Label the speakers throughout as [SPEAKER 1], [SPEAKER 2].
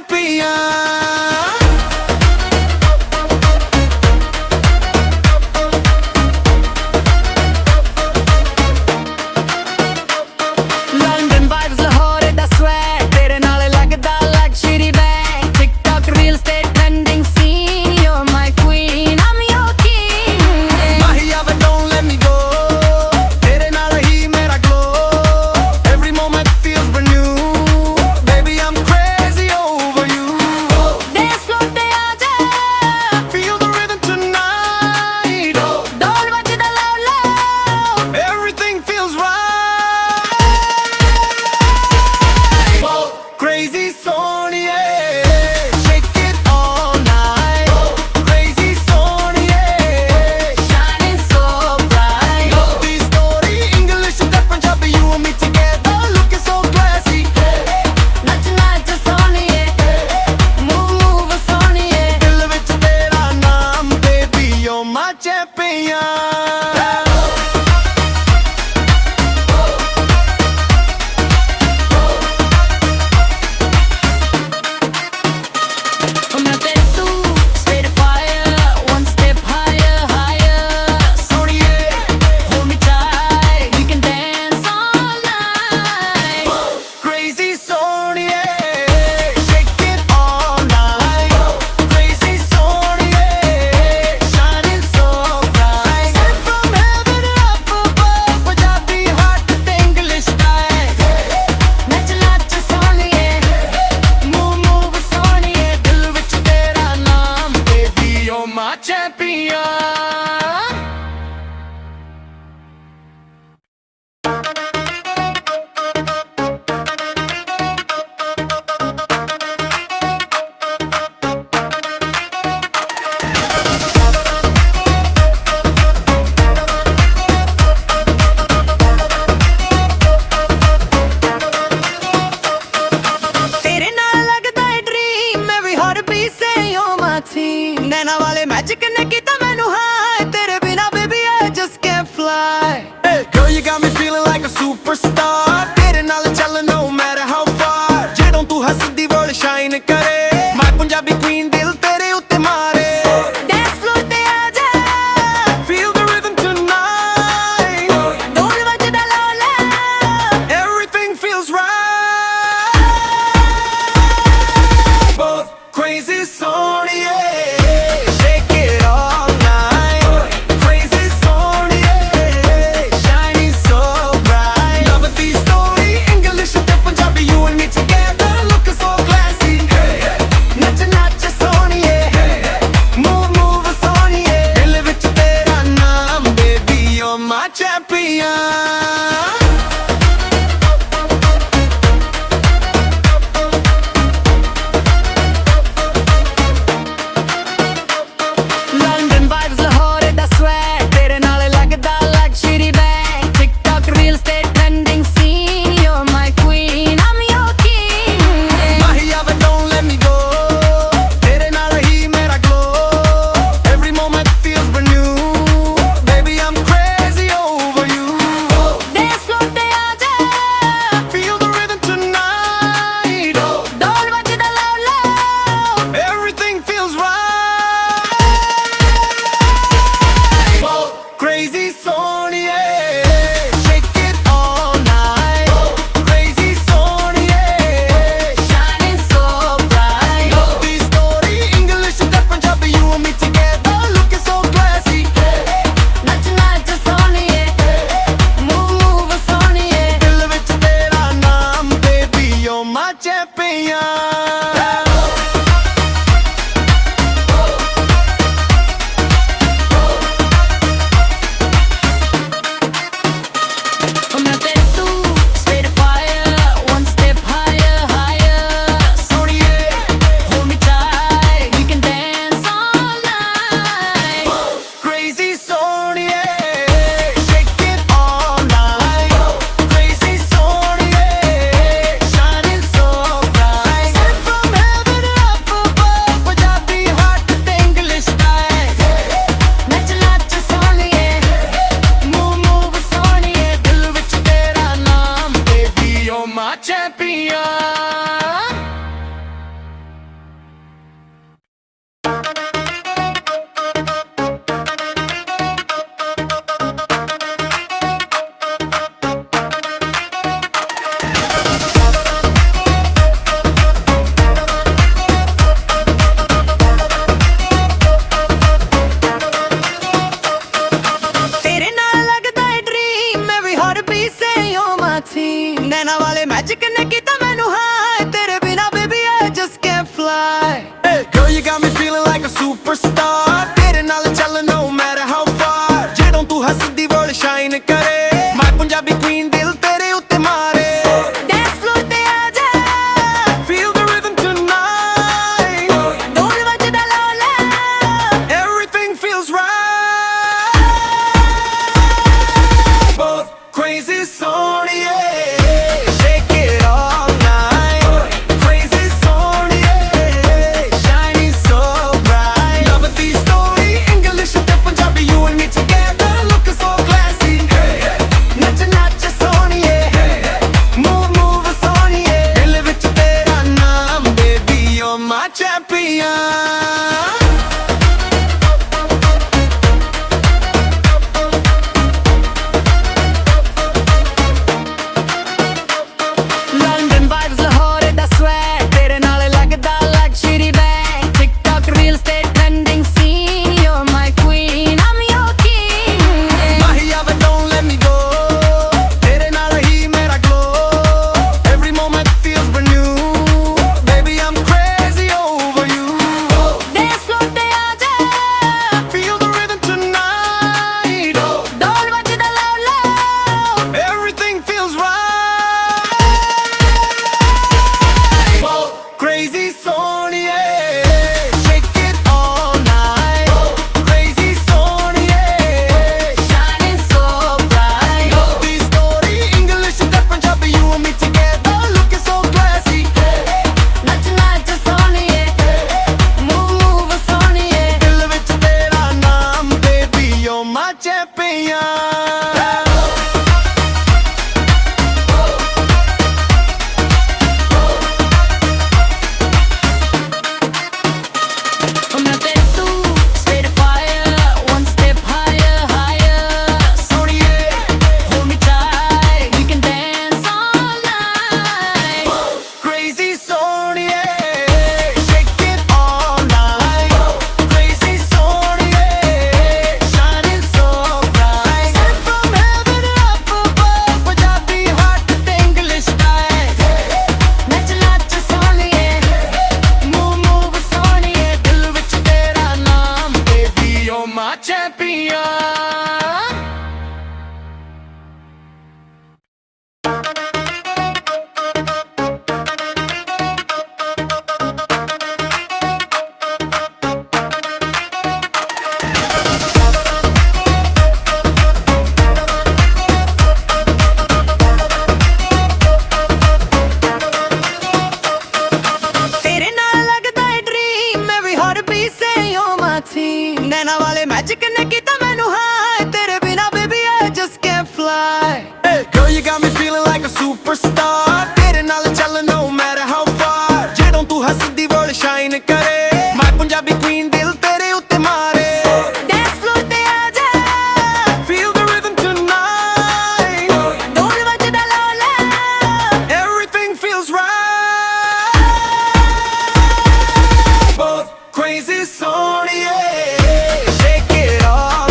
[SPEAKER 1] champion.
[SPEAKER 2] London vibes, Lahore da sweat, tere naal lagda luxury bag. TikTok reels te trending scene, you're my queen, I'm your king.
[SPEAKER 1] Mahiya, but don't let me go. Tere naal hi mera glow. Every moment feels brand new. Baby, I'm crazy over you.
[SPEAKER 2] Dance floor te aaja,
[SPEAKER 1] Feel the rhythm tonight.
[SPEAKER 2] dol vajda loud loud.
[SPEAKER 1] Everything feels right. Crazy Sohniye, shake it all night. Crazy Sohniye,
[SPEAKER 2] Shining so bright.
[SPEAKER 1] love the story. English and Punjabi, you and me together, looking so classy.
[SPEAKER 2] Nach nach Sohniye, move move Sohniye.
[SPEAKER 1] Dil vich tera naam, baby, you're my champion.
[SPEAKER 2] मैं तेरे तू straight fire, one step higher higher.
[SPEAKER 1] Sohniye,
[SPEAKER 2] Hold me tight, we can dance all night.
[SPEAKER 1] crazy Sohniye, shake it all night. Crazy Sohniye, shining so bright. Sent from heaven up above, Punjabi heart with English style.
[SPEAKER 2] Nach nach Sohniye,
[SPEAKER 1] Move move Sohniye, dil vich tera naam, baby, you're my champion. तेरे नाल लगदा है dream मैं भी हर beat से you're my team नैना वाले magic ने कीता मैनू हाय तेरे बिना baby I just can't fly hey girl you got me feeling like a superstar तेरे नाल चल no matter how far ਜਦੋਂ ਤੂੰ ਹੱਸਦੀ world shine करे my Punjabi queen दिल तेरे ਉੱਤੇ मारे
[SPEAKER 2] dance floor te aaja,
[SPEAKER 1] feel the rhythm tonight
[SPEAKER 2] dol vajda loud loud.
[SPEAKER 1] everything feels right both crazy Sohniye shake it all night crazy Sohniye shining so bright love the story English and Punjabi you and me together looking so classy nach nach Sohniye move move Sohniye dil vich tera naam baby you're my champion champion.
[SPEAKER 2] London vibes, Lahore da sweat. Tere naal lagda luxury bag. TikTok reels te trending scene. You're my queen, I'm your king.
[SPEAKER 1] Mahiya, but don't let me go. Tere naal hi mera glow. Every moment feels brand new. Baby, I'm crazy over you.
[SPEAKER 2] Dance floor te aaja.
[SPEAKER 1] Feel the rhythm tonight.
[SPEAKER 2] Dol vajda loud loud.
[SPEAKER 1] Everything feels right. Crazy Sohniye, shake it all night. Crazy Sohniye,
[SPEAKER 2] Shining so bright.
[SPEAKER 1] lovely story, English and Punjabi, you and me together, looking so classy.
[SPEAKER 2] Nach nach Sohniye. Move move Sohniye.
[SPEAKER 1] Dil vich tera naam, baby, you're my champion.
[SPEAKER 2] मैं ते तू straight fire, one step higher, higher.
[SPEAKER 1] Sohniye,
[SPEAKER 2] Hold me tight, we can dance all night.
[SPEAKER 1] crazy Sohniye, shake it all night. Crazy Sohniye, shining so bright. Sent from heaven up above, Punjabi heart to English style.
[SPEAKER 2] Nach nach Sohniye.
[SPEAKER 1] Move move Sohniye, dil vich tera naam, baby, you're my champion. तेरे नाल लगदा है dream मैं भी हर beat से you're my team नैना वाले magic ने कीता मैनू हाय तेरे बिना baby I just can't fly hey girl you got me feeling like a superstar तेरे नाल चल no matter how far ਜਦੋਂ ਤੂੰ ਹੱਸਦੀ world shine करे my Punjabi queen दिल तेरे ਉੱਤੇ मारे
[SPEAKER 2] Dance floor te aaja.
[SPEAKER 1] feel the rhythm tonight
[SPEAKER 2] Dol vajda loud loud.
[SPEAKER 1] everything feels right both crazy Sohniye shake it all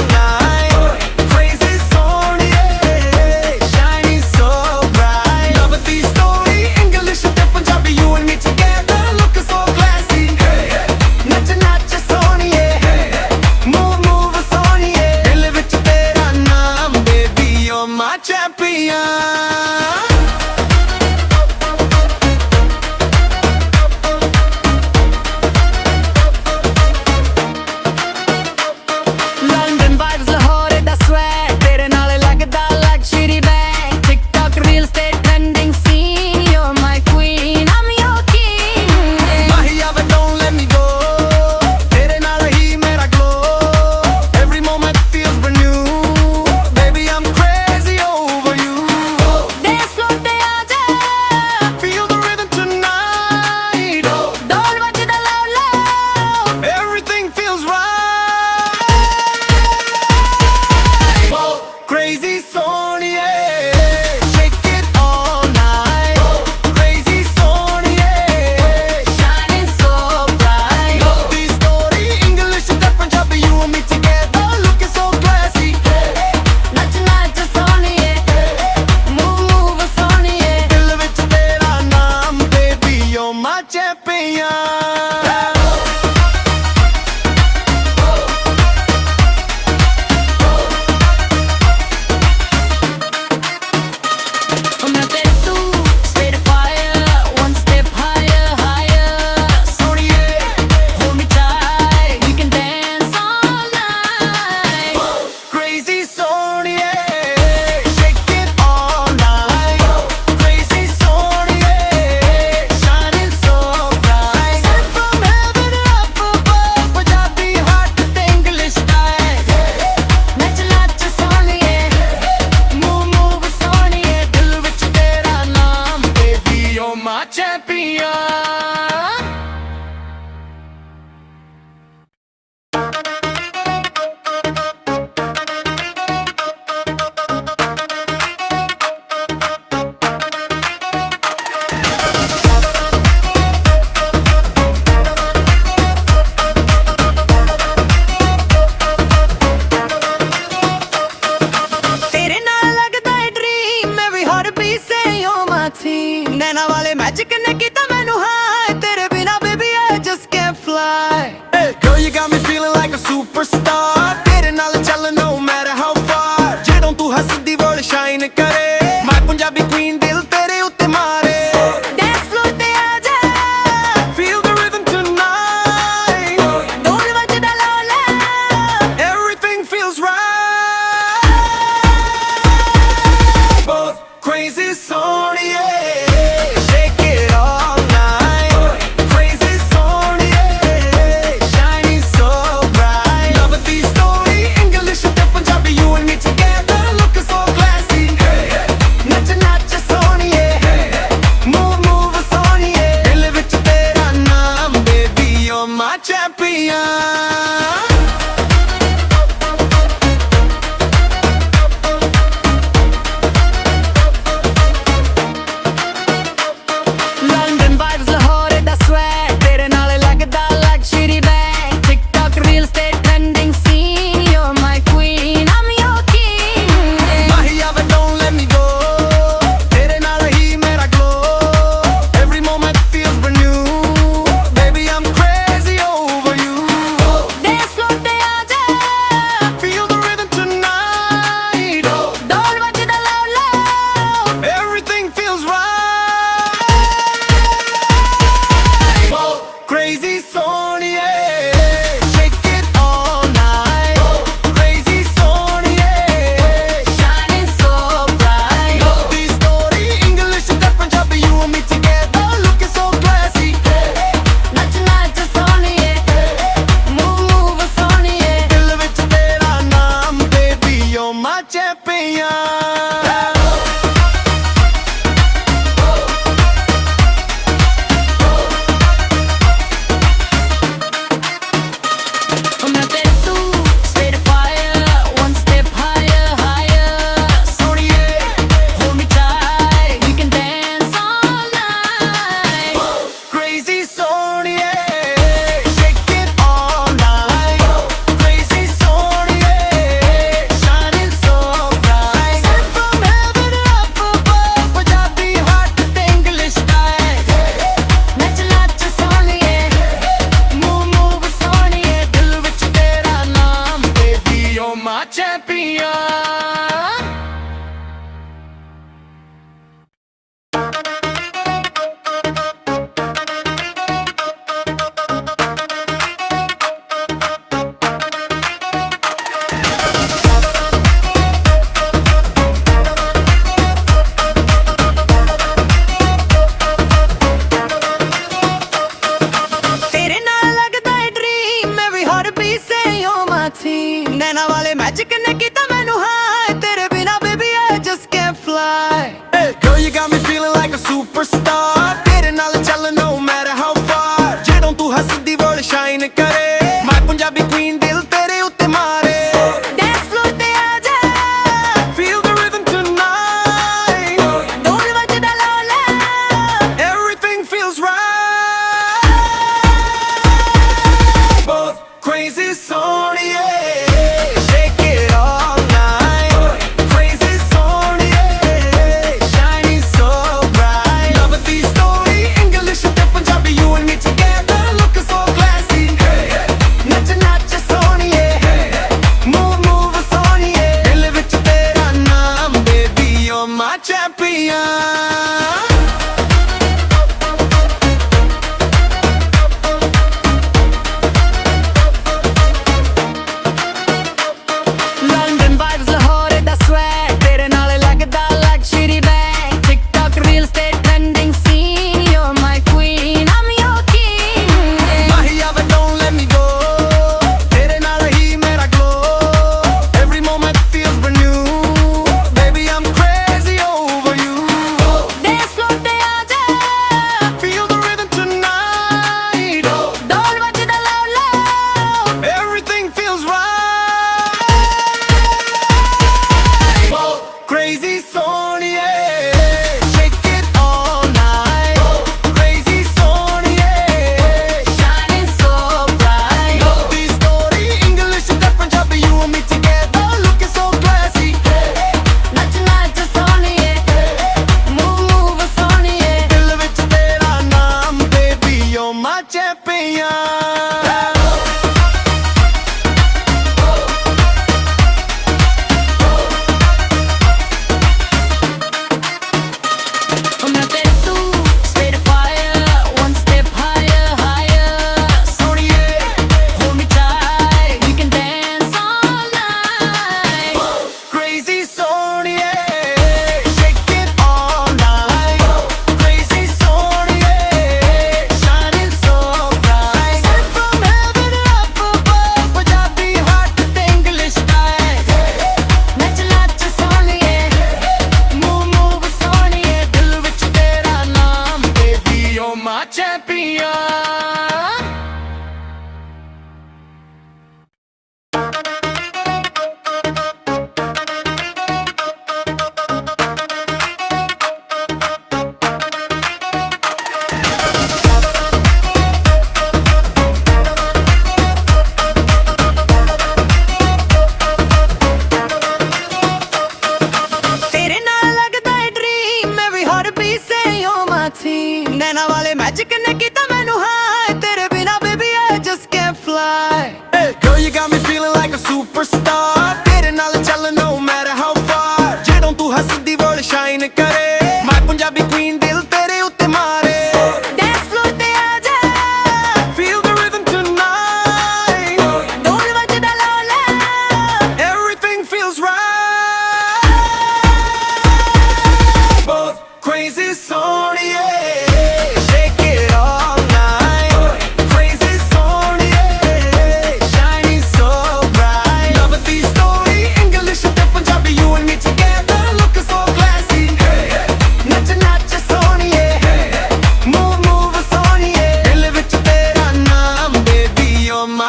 [SPEAKER 1] my champion.
[SPEAKER 2] London vibes, Lahore da sweat. Tere naal lagda luxury bag. TikTok reels te trending scene. You're my queen, I'm your king.
[SPEAKER 1] Mahiya, but don't let me go. Tere naal hi mera glow. Every moment feels brand new. Baby, I'm crazy over you.
[SPEAKER 2] Dance floor te aaja.
[SPEAKER 1] Feel the rhythm tonight.
[SPEAKER 2] Dol vajda loud loud.
[SPEAKER 1] Everything feels right. Crazy Sohniye, shake it all night. Crazy Sohniye,
[SPEAKER 2] Shining so bright.
[SPEAKER 1] love the story. English and Punjabi, you and me together, looking so classy.
[SPEAKER 2] Nach nach Sohniye. Move move Sohniye.
[SPEAKER 1] Dil vich tera naam, baby, you're my champion.
[SPEAKER 2] मैं तेरे तू straight fire, one step higher, higher.
[SPEAKER 1] Sohniye,
[SPEAKER 2] Hold me tight, we can dance all night.
[SPEAKER 1] crazy Sohniye, shake it all night. Crazy Sohniye, shining so bright. Sent from heaven up above, Punjabi heart to English style.
[SPEAKER 2] Nach nach Sohniye.
[SPEAKER 1] Move move Sohniye, dil vich tera naam, baby, you're my champion. तेरे नाल लगदा है dream मैं भी हर beat से you're my team नैना वाले magic ने कीता मैनू हाय तेरे बिना baby I just can't fly hey girl you got me feeling like a superstar तेरे नाल चल no matter how far ਜਦੋਂ ਤੂੰ ਹੱਸਦੀ world shine करे my Punjabi queen दिल तेरे ਉੱਤੇ मारे
[SPEAKER 2] Dance floor te aaja.
[SPEAKER 1] feel the rhythm tonight
[SPEAKER 2] Dol vajda loud loud.
[SPEAKER 1] everything feels right both crazy Sohniye shake it all night crazy Sohniye shining so bright love the story English and Punjabi you and me together looking so classy nach nach Sohniye move move Sohniye dil vich tera naam baby you're my champion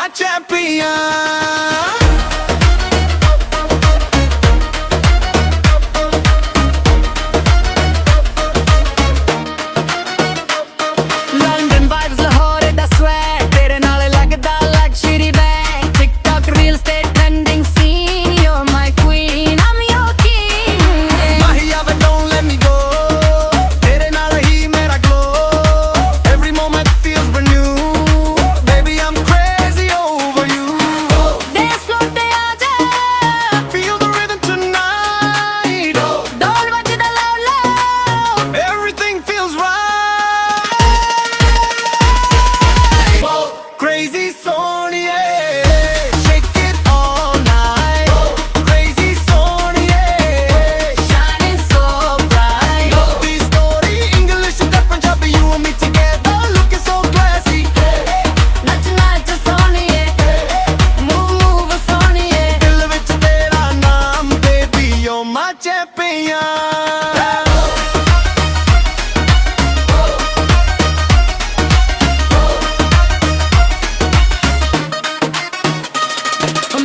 [SPEAKER 1] my champion.
[SPEAKER 2] London vibes, Lahore da sweat, tere naal lagda luxury bag. TikTok reels te trending scene, you're my queen, I'm your king.
[SPEAKER 1] Mahiya, but don't let me go. Tere naal hi mera glow. Every moment feels brand new. Baby, I'm crazy over you.
[SPEAKER 2] Dance floor te aaja,
[SPEAKER 1] Feel the rhythm tonight.
[SPEAKER 2] dol vajda loud loud.
[SPEAKER 1] Everything feels right. Crazy Sohniye, shake it all night. Crazy Sohniye,
[SPEAKER 2] Shining so bright.
[SPEAKER 1] love the story. English and Punjabi, you and me together, looking so classy.
[SPEAKER 2] Nach nach Sohniye, move move Sohniye.
[SPEAKER 1] Dil vich tera naam, baby, you're my champion.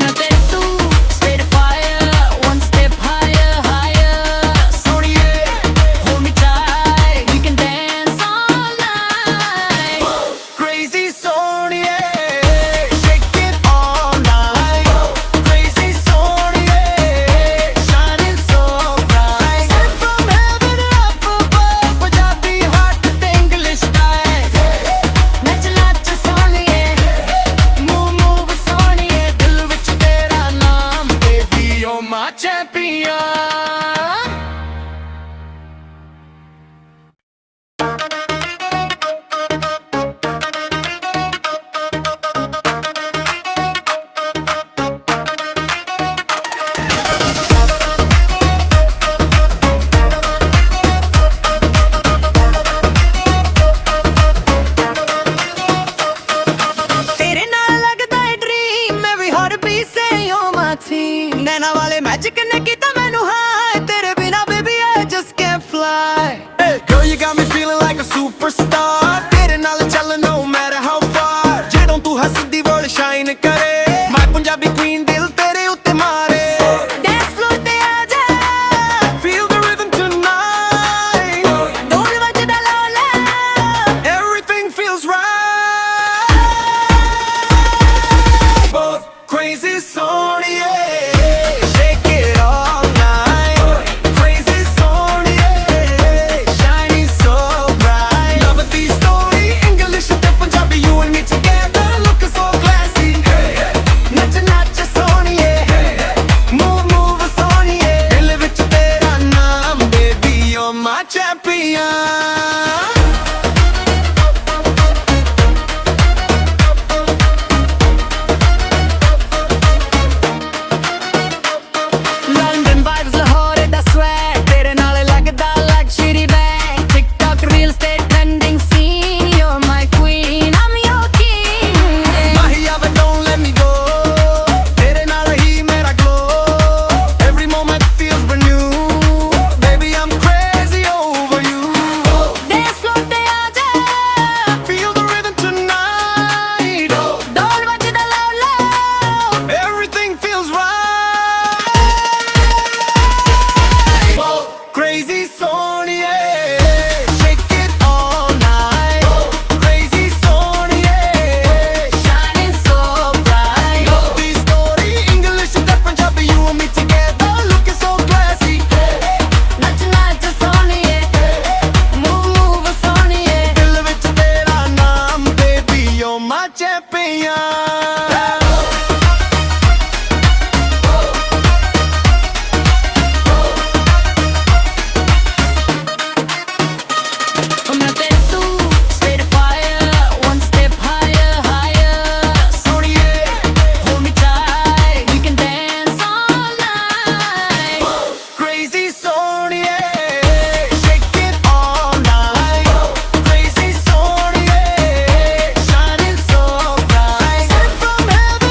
[SPEAKER 2] मैं तेरे तू straight fire, one step higher higher.
[SPEAKER 1] Sohniye,
[SPEAKER 2] Hold me tight, we can dance all night.
[SPEAKER 1] crazy Sohniye, shake it all night. Crazy Sohniye, shining so bright. Sent from heaven up above, Punjabi heart with English style.
[SPEAKER 2] Nach nach Sohniye,
[SPEAKER 1] Move move Sohniye, dil vich tera naam, baby, you're my champion. तेरे नाल लगदा है dream मैं भी हर beat से you're my team नैना वाले magic ने कीता मैनू हाय तेरे बिना baby I just can't fly hey girl you got me feeling like a superstar तेरे नाल चल no matter how far ਜਦੋਂ ਤੂੰ ਹੱਸਦੀ world shine करे my Punjabi queen दिल तेरे ਉੱਤੇ मारे
[SPEAKER 2] dance floor te aaja,
[SPEAKER 1] feel the rhythm tonight
[SPEAKER 2] dol vajda loud loud.
[SPEAKER 1] everything feels right both crazy Sohniye shake it all night crazy Sohniye shining so bright love the story English and Punjabi you and me together looking so classy nach nach Sohniye move move Sohniye dil vich tera naam baby you're my champion
[SPEAKER 2] London vibes, Lahore da sweat, tere naal lagda luxury bag. TikTok reels te trending scene, you're my queen, I'm your king.
[SPEAKER 1] Mahiya, but don't let me go. Tere naal hi mera glow. Every moment feels brand new. Baby, I'm crazy over you.
[SPEAKER 2] Dance floor te aaja,
[SPEAKER 1] Feel the rhythm tonight.
[SPEAKER 2] dol vajda loud loud.
[SPEAKER 1] Everything feels right. Crazy Sohniye, shake it all night. Crazy Sohniye,
[SPEAKER 2] Shining so bright.
[SPEAKER 1] love the story English and Punjabi you and me together looking so classy.
[SPEAKER 2] Nach nach Sohniye, move move Sohniye.
[SPEAKER 1] दिल विच तेरा नाम baby you're my champion
[SPEAKER 2] मैं तेरे तू straight fire, one step higher higher.
[SPEAKER 1] Sohniye,
[SPEAKER 2] Hold me tight, we can dance all night.
[SPEAKER 1] crazy Sohniye, shake it all night. Crazy Sohniye, shining so bright. Sent from heaven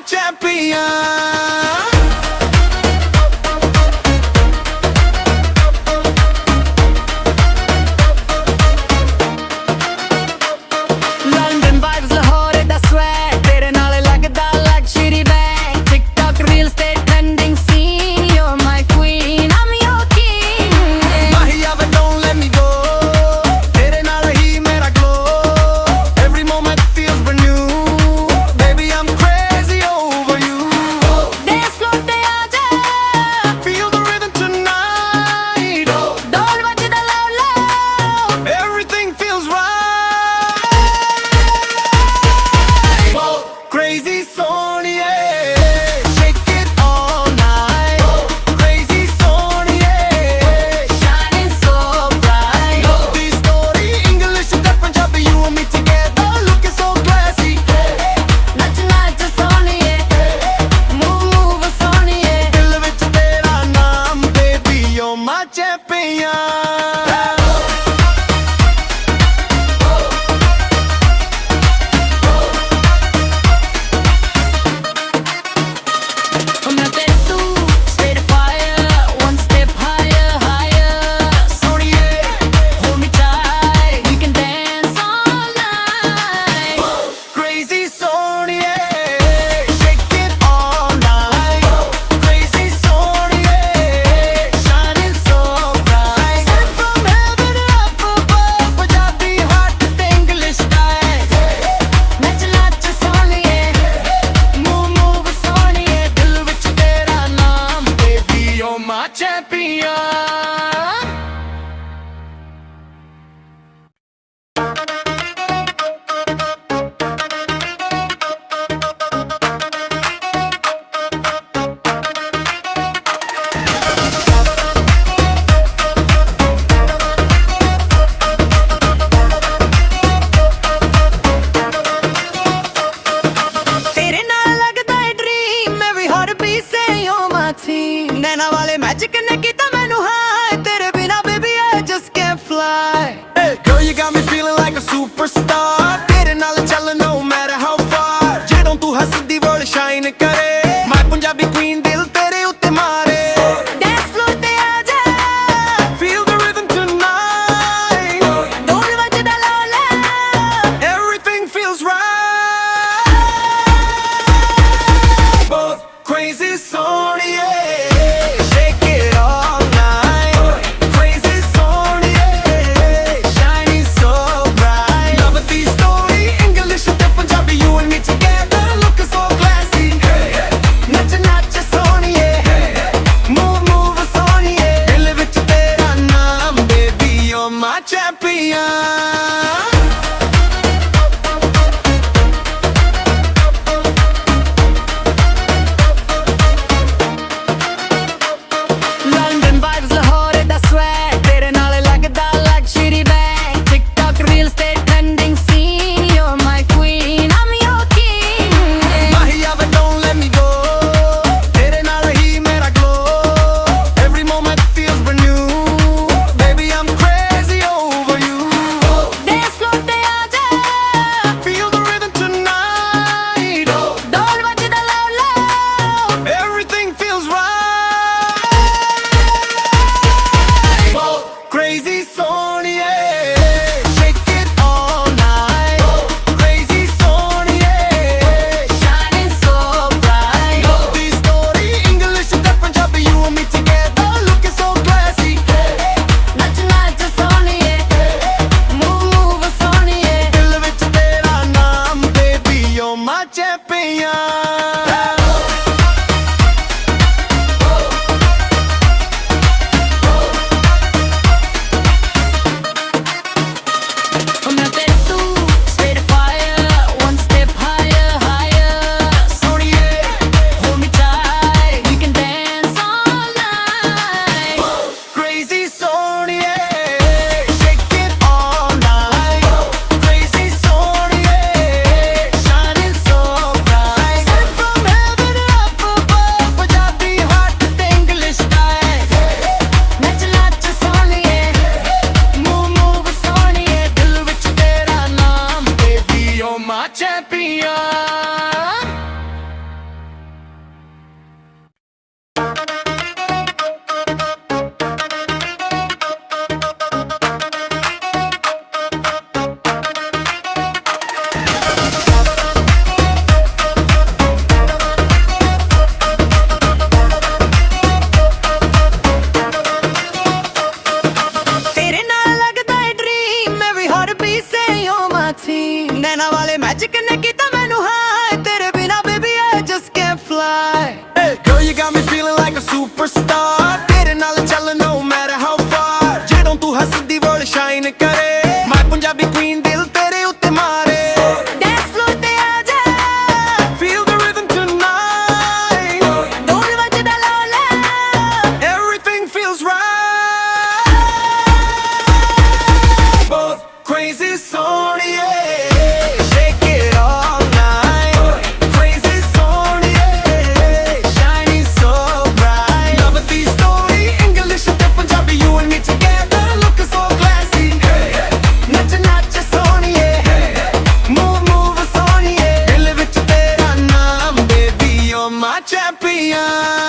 [SPEAKER 1] champion.
[SPEAKER 2] London vibes, Lahore da sweat. Tere naal lagda like shiri bang. TikTok reels te trending scene. You're my queen, I'm your king.
[SPEAKER 1] Mahiya but don't let me go. Tere naal hi mera glow. Every moment feels brand new. Baby, I'm crazy over you.
[SPEAKER 2] Dance floor te aaja.
[SPEAKER 1] Feel the rhythm tonight.
[SPEAKER 2] Dol vajda loud loud.
[SPEAKER 1] Everything feels right. Crazy Sohniye, shake it all night. Crazy Sohniye,
[SPEAKER 2] Shining so bright.
[SPEAKER 1] love the story. English and Punjabi, you and me together, looking so classy.
[SPEAKER 2] Nach nach Sohniye. Move move Sohniye.
[SPEAKER 1] Dil vich tera naam, baby, you're my champion.
[SPEAKER 2] मैं ते तू straight fire, one step higher, higher.
[SPEAKER 1] Sohniye,
[SPEAKER 2] Hold me tight, we can dance all night.
[SPEAKER 1] crazy Sohniye, shake it all night. Crazy Sohniye, shining so bright. Sent from heaven up above, Punjabi heart to English style.
[SPEAKER 2] Nach nach Sohniye.
[SPEAKER 1] Move move Sohniye, dil vich tera naam, baby, you're my champion.
[SPEAKER 2] तेरे नाल लगदा है dream मैं भी हर beat से you're my team नैना वाले magic ने कीता मैनू हाय तेरे बिना baby I just can't fly
[SPEAKER 1] Hey, girl, you got me feeling like a superstar. तेरे नाल चल no matter how far. ਜਦੋਂ ਤੂੰ ਹੱਸਦੀ world shine ਕਰੇ. My Punjabi queen ਦਿਲ ਤੇਰੇ ਉੱਤੇ ਮਾਰੇ.
[SPEAKER 2] dance floor te aaja
[SPEAKER 1] Feel the rhythm tonight.
[SPEAKER 2] ढोल वजदा loud loud
[SPEAKER 1] Everything feels right. Both crazy Sohniye, shake it all night. Crazy Sohniye, shining so bright. Love the story, English and Punjabi, you and me together, looking so classy. Nach nach Sohniye, move move Sohniye, dil vich tera naam, baby, you're my champion.
[SPEAKER 2] London vibes Lahore da sweat तेरे नाल लगदा like shiri bang TikTok reels te trending scene you're my queen I'm your king
[SPEAKER 1] Mahiya but don't let me go. Tere naal hi mera glow. Every moment feels brand new. Baby, I'm crazy over you.
[SPEAKER 2] dance floor te aaja
[SPEAKER 1] Feel the rhythm tonight.
[SPEAKER 2] ढोल वजदा loud loud
[SPEAKER 1] Everything feels right. Crazy Sohniye, shake it all night. Crazy Sohniye,
[SPEAKER 2] shining so bright
[SPEAKER 1] love the story. English and Punjabi, you and me together, looking so classy.
[SPEAKER 2] nach nach Sohniye move move Sohniye
[SPEAKER 1] Dil vich tera naam, baby, you're my champion.
[SPEAKER 2] मैं ते तू straight fire one step higher higher
[SPEAKER 1] Sohniye,
[SPEAKER 2] hold me tight we can dance all night
[SPEAKER 1] crazy Sohniye, shake it all night. Crazy Sohniye, shining so bright. champion